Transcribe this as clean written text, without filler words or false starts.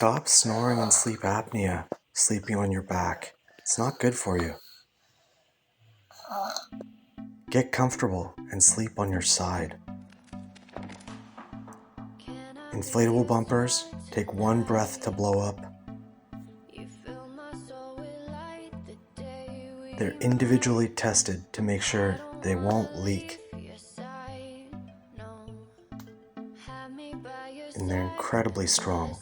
Stop snoring and sleep apnea, sleeping on your back. It's not good for you. Get comfortable and sleep on your side. Inflatable bumpers take one breath to blow up. They're individually tested to make sure they won't leak. And they're incredibly strong.